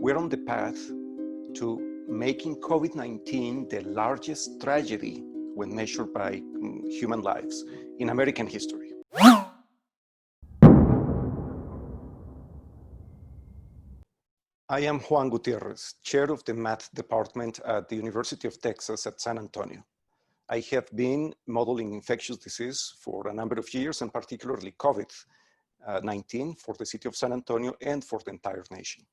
we're on the path to making COVID-19 the largest tragedy when measured by human lives in American history. I am Juan Gutierrez, chair of the math department at the University of Texas at San Antonio. I have been modeling infectious disease for a number of years, and particularly COVID-19 for the city of San Antonio and for the entire nation.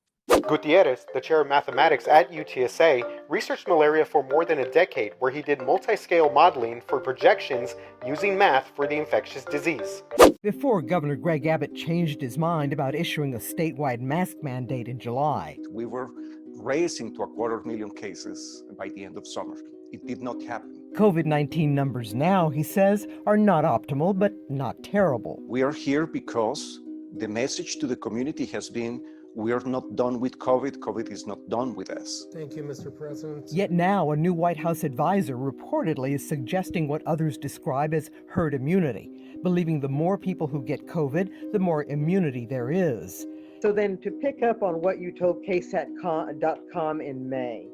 Gutierrez, the chair of mathematics at UTSA, researched malaria for more than a decade, where he did multi-scale modeling for projections using math for the infectious disease. Before Governor Greg Abbott changed his mind about issuing a statewide mask mandate in July. We were racing to 250,000 cases by the end of summer. It did not happen. COVID-19 numbers now, he says, are not optimal, but not terrible. We are here because the message to the community has been, we are not done with COVID. COVID is not done with us. Thank you, Mr. President. Yet now, a new White House advisor reportedly is suggesting what others describe as herd immunity, believing the more people who get COVID, the more immunity there is. So then, to pick up on what you told KSAT.com in May,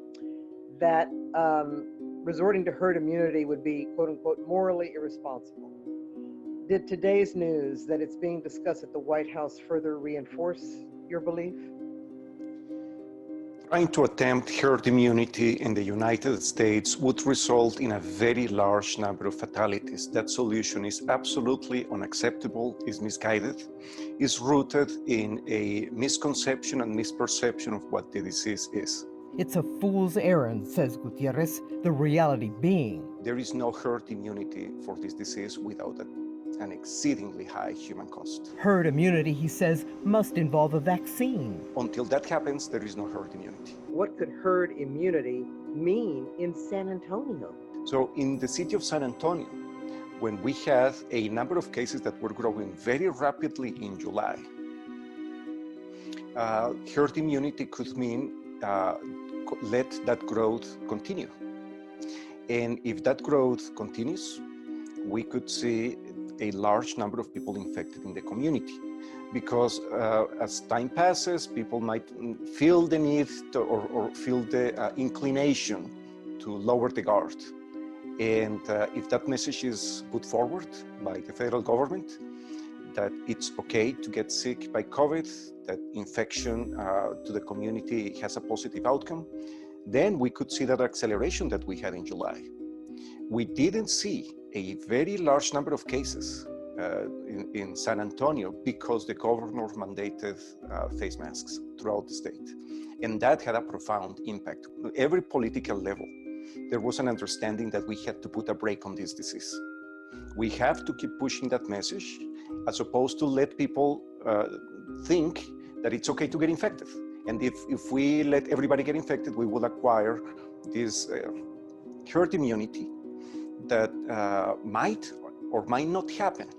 that resorting to herd immunity would be, quote unquote, morally irresponsible. Did today's news that it's being discussed at the White House further reinforce your belief? Trying to attempt herd immunity in the United States would result in a very large number of fatalities. That solution is absolutely unacceptable, is misguided, is rooted in a misconception and misperception of what the disease is. It's a fool's errand, says Gutierrez, the reality being. There is no herd immunity for this disease without an exceedingly high human cost. Herd immunity, he says, must involve a vaccine. Until that happens, there is no herd immunity. What could herd immunity mean in San Antonio? So in the city of San Antonio, when we had a number of cases that were growing very rapidly in July, herd immunity could mean let that growth continue. And if that growth continues, we could see a large number of people infected in the community. Because as time passes, people might feel the need to, or feel the inclination to lower the guard. And if that message is put forward by the federal government, that it's okay to get sick by COVID, that infection to the community has a positive outcome, then we could see that acceleration that we had in July. We didn't see a very large number of cases in San Antonio because the governor mandated face masks throughout the state. And that had a profound impact. At every political level, there was an understanding that we had to put a brake on this disease. We have to keep pushing that message as opposed to let people think that it's okay to get infected. And if we let everybody get infected, we will acquire this herd immunity that might or might not happen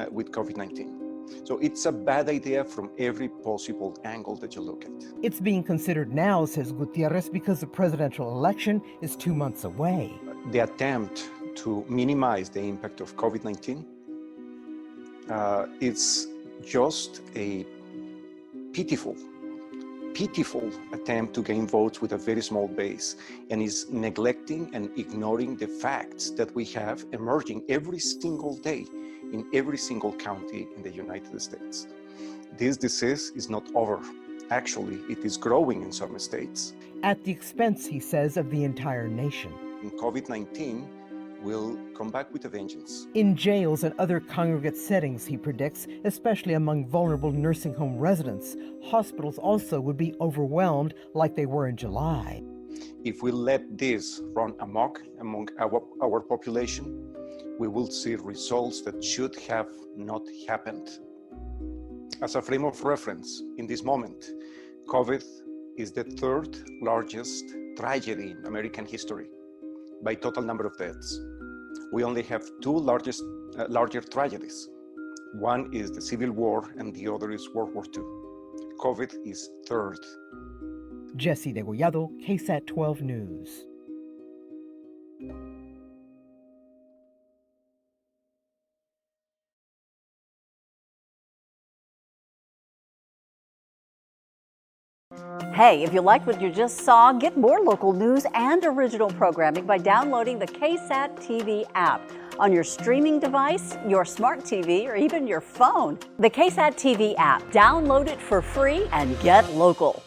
with COVID-19. So it's a bad idea from every possible angle that you look at. It's being considered now, says Gutierrez, because the presidential election is 2 months away. The attempt to minimize the impact of COVID-19 is just a pitiful attempt to gain votes with a very small base, and is neglecting and ignoring the facts that we have emerging every single day in every single county in the United States. This disease is not over. Actually, it is growing in some states. At the expense, he says, of the entire nation. And COVID-19 will come back with a vengeance. In jails and other congregate settings, he predicts, especially among vulnerable nursing home residents, hospitals also would be overwhelmed like they were in July. If we let this run amok among our population, we will see results that should have not happened. As a frame of reference, in this moment, COVID is the third largest tragedy in American history by total number of deaths. We only have two larger tragedies. One is the Civil War and the other is World War II. COVID is third. Jesse Degollado, KSAT 12 News. Hey, if you liked what you just saw, get more local news and original programming by downloading the KSAT-TV app on your streaming device, your smart TV, or even your phone. The KSAT-TV app. Download it for free and get local.